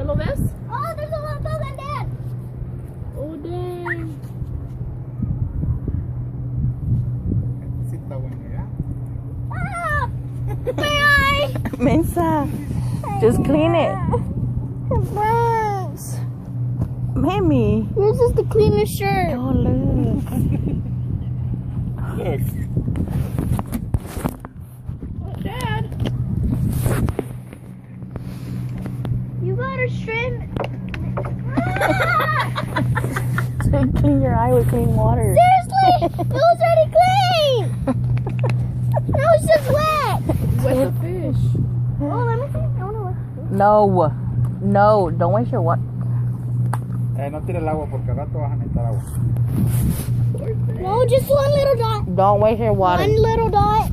¿Ya lo ves? Oh, there's a little dog on Dad. Oh, dang. Sí está bueno, ¿ya? Ah! Bye. Mensa, just clean it. It burns. Mammy. Yours is the cleanest shirt. Oh, look. Look. Dad. You gotta trim. So you clean your eye with clean water. Seriously, it was already clean. Now it's just wet. Wet the fish. Oh, let me see. I wanna look. No. No, don't waste your water. No tire el agua porque al rato vas a necesitar agua. No, just one little dot. Don't waste your water. One little dot.